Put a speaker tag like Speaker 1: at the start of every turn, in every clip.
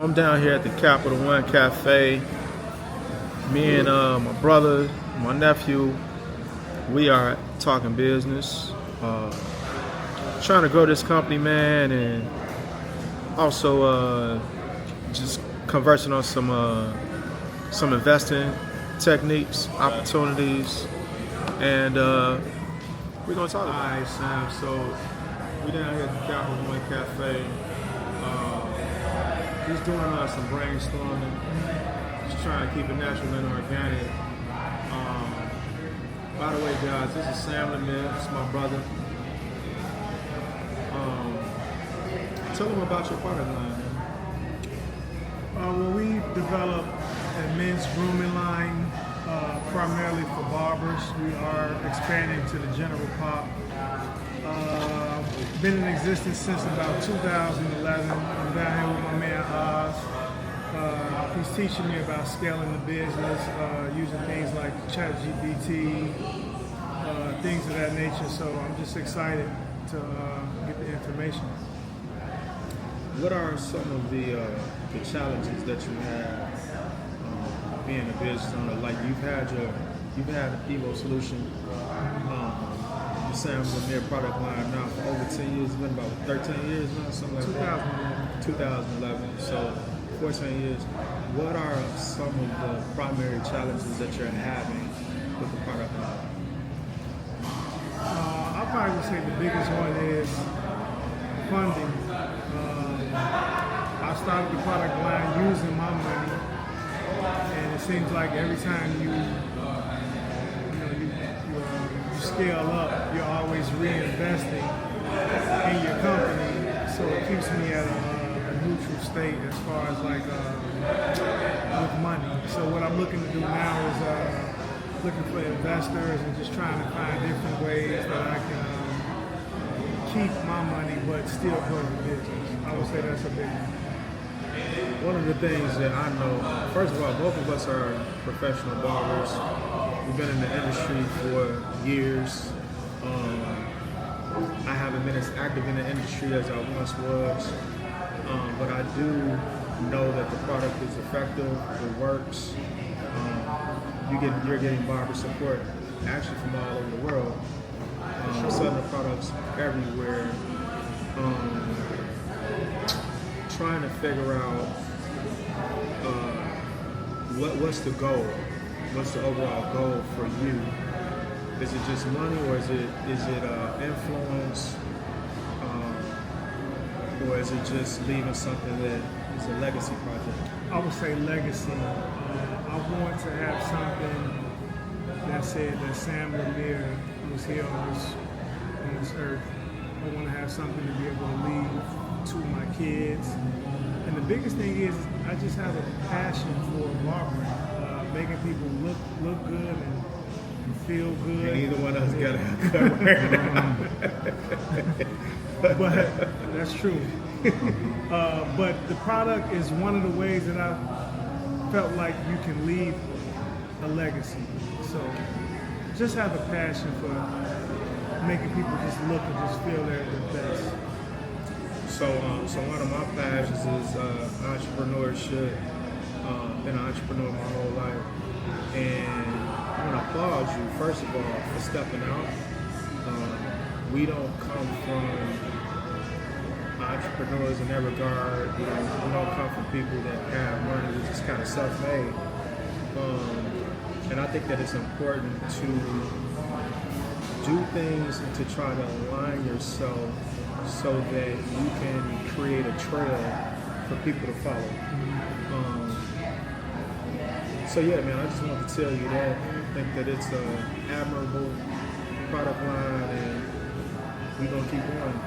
Speaker 1: I'm down here at the Capital One Cafe. Me and my brother, my nephew, we are talking business, trying to grow this company, man, and also just conversing on some investing techniques, opportunities, and we're gonna talk. All right, Sam. So we down here at the Capital One Cafe. Just doing some brainstorming, just trying to keep it natural and organic. By the way, guys, this is Sam Lemire. This is my brother. Tell them about your product line, man.
Speaker 2: Well, we develop a men's grooming line primarily for barbers. We are expanding to the general pop. Been in existence since about 2011. I'm down here with my man Oz. He's teaching me about scaling the business, using things like ChatGPT, things of that nature. So I'm just excited to get the information.
Speaker 1: What are some of the challenges that you have being a business owner? Like you've had Evo Solution, the Sam Lemire product line now for over 10 years. It's been about 13 years now, something like
Speaker 2: 2011.
Speaker 1: 2011. So 14 years. What are some of the primary challenges that you're having with the product line?
Speaker 2: I'll probably say the biggest one is funding. I started the product line using my money, and it seems like every time you scale up, you're always reinvesting in your company, so it keeps me at a neutral state as far as with money. So what I'm looking to do now is looking for investors and just trying to find different ways that I can keep my money but still grow the business. I would say that's a big one.
Speaker 1: One of the things that I know, first of all, both of us are professional barbers. We've been in the industry for years. I haven't been as active in the industry as I once was, but I do know that the product is effective, it works. You're getting barber support actually from all over the world. Selling the products everywhere. Trying to figure out what's the goal? What's the overall goal for you? Is it just money, or is it influence, or is it just leaving something that is a legacy project?
Speaker 2: I would say legacy. I want to have something that said that Sam Lemire was here on this earth. I want to have something to be able to leave to my kids. And the biggest thing is I just have a passion for barbering, making people look good and feel good.
Speaker 1: And either one of us got a haircut.
Speaker 2: But that's true. But the product is one of the ways that I felt like you can leave a legacy. So just have a passion for making people just look and just feel they're the best.
Speaker 1: So one of my passions is entrepreneurship. Been an entrepreneur my whole life, and I want to applaud you first of all for stepping out. We don't come from entrepreneurs in that regard. We don't come from people that have money. We're just kind of self-made. And I think that it's important to do things and to try to align yourself so that you can create a trail for people to follow. So yeah, man, I just wanted to tell you that. I think that it's an admirable product line, and we're gonna keep going.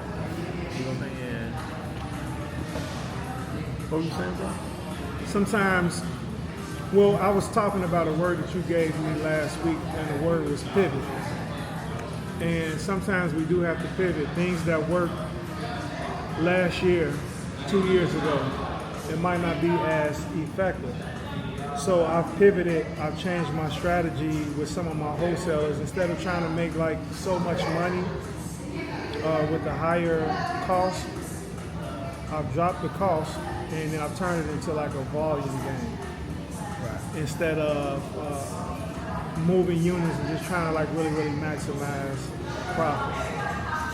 Speaker 2: What were you saying, bro? Sometimes, well, I was talking about a word that you gave me last week, and the word was pivot. And sometimes we do have to pivot. Things that worked last year, 2 years ago, it might not be as effective. So I've pivoted, I've changed my strategy with some of my wholesalers. Instead of trying to make like so much money with the higher cost, I've dropped the cost and then I've turned it into like a volume game instead of moving units and just trying to like really maximize profit.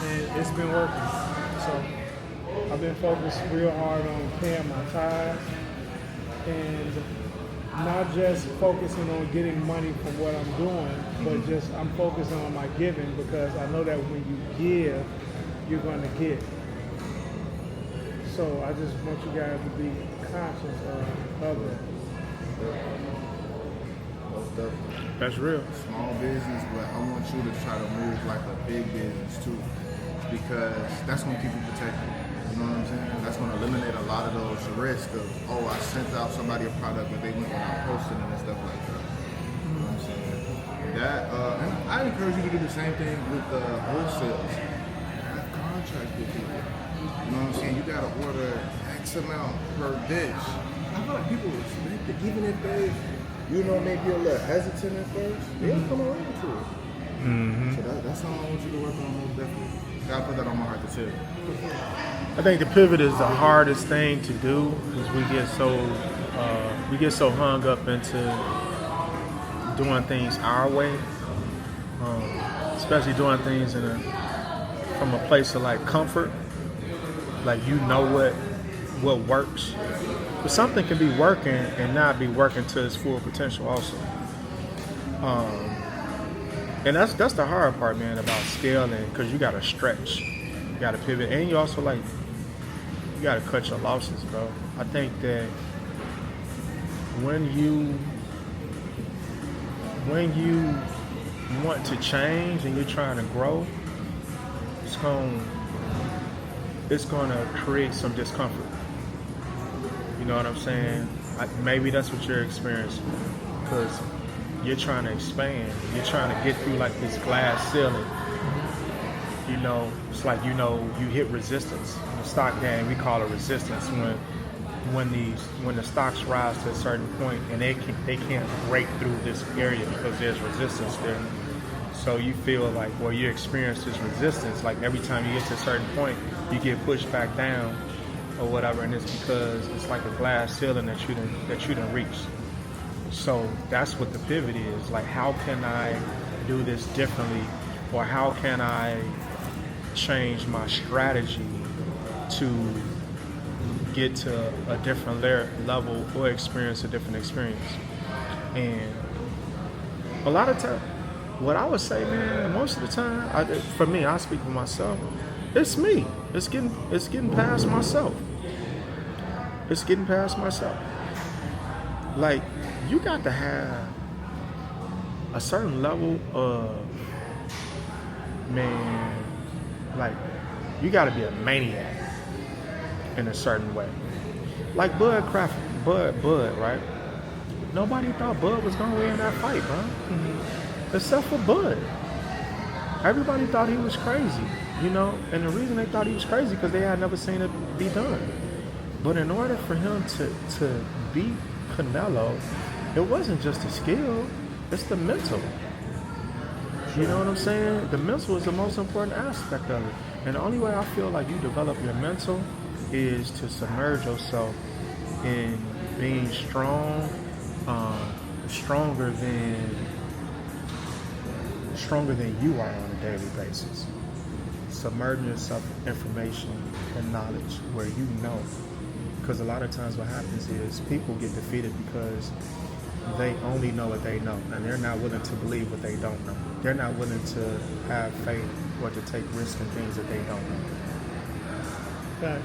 Speaker 2: And it's been working. So I've been focused real hard on paying my tithes and not just focusing on getting money from what I'm doing, but just I'm focusing on my giving because I know that when you give, you're going to get. So I just want you guys to be conscious of that.
Speaker 1: That's real.
Speaker 3: Small business, but I want you to try to move like a big business too, because that's going to keep you protected. You know what I'm saying? That's going to eliminate a lot of those risks of, oh, I sent out somebody a product, but they went without posting it and stuff like that. You know what I'm saying? That, and I encourage you to do the same thing with wholesales. Have contracts with people. You know what I'm saying? You got to order X amount per dish. I feel like people respect it, even if they, you know, maybe a little hesitant at first, they'll come around to it.
Speaker 1: Mm-hmm.
Speaker 3: So that's all I want you to work on, most definitely. Gotta put that on my heart to tell.
Speaker 1: I think the pivot is the hardest thing to do because we get so hung up into doing things our way, especially doing things from a place of like comfort, like you know what works. But something can be working and not be working to its full potential also. And that's the hard part, man, about scaling, because you got to stretch, you got to pivot, and you also you got to cut your losses, bro. I think that when you want to change and you're trying to grow, it's going to create some discomfort. You know what I'm saying? Maybe that's what you're experiencing, because you're trying to expand. You're trying to get through like this glass ceiling. You know, it's like, you know, you hit resistance. In the stock game, we call it resistance when the stocks rise to a certain point and they can't break through this area because there's resistance there. So you feel like, well, you experience this resistance. Like every time you get to a certain point, you get pushed back down or whatever, and it's because it's like a glass ceiling that you done reached. So that's what the pivot is. Like, how can I do this differently, or how can I change my strategy to get to a different level or experience a different experience? And a lot of time, what I would say, man, most of the time, for me, I speak for myself. It's me. It's getting past myself. It's getting past myself. Like, you got to have a certain level of, man, like, you got to be a maniac in a certain way. Like Bud, right? Nobody thought Bud was going to win that fight, bro. Mm-hmm. Except for Bud. Everybody thought he was crazy, you know? And the reason they thought he was crazy because they had never seen it be done. But in order for him to beat Canelo, it wasn't just the skill, it's the mental. You know what I'm saying? The mental is the most important aspect of it. And the only way I feel like you develop your mental is to submerge yourself in being strong, stronger than you are on a daily basis. Submerging yourself in information and knowledge where you know. Because a lot of times what happens is people get defeated because they only know what they know, and they're not willing to believe what they don't know. They're not willing to have faith or to take risks in things that they don't know.
Speaker 2: Okay.